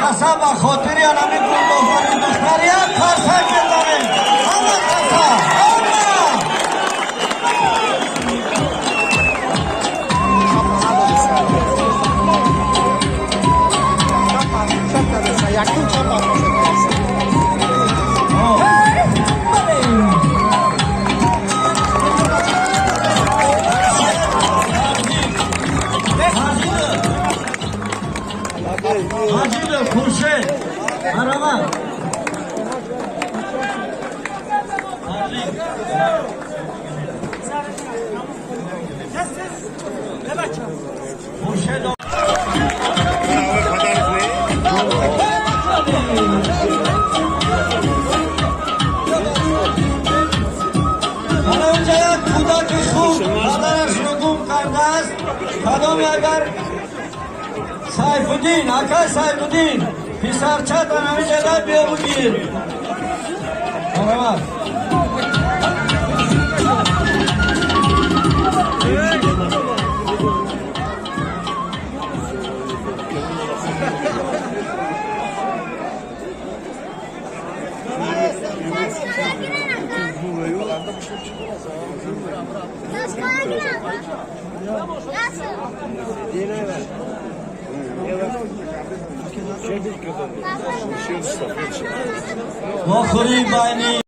قسم و خاطری آنمی گلدوزانی دختری هم قسم بزنیم همه قسم Yakın çapa. Hacı Kurşet arama. Kurşet حالا اونجا یک کودک خوب مادرش رو گم کرده است کدامی اگر سیف الدین اکا سیف الدین پسرچه تا همین جگه بیا بگیر آقا ما خوری بینی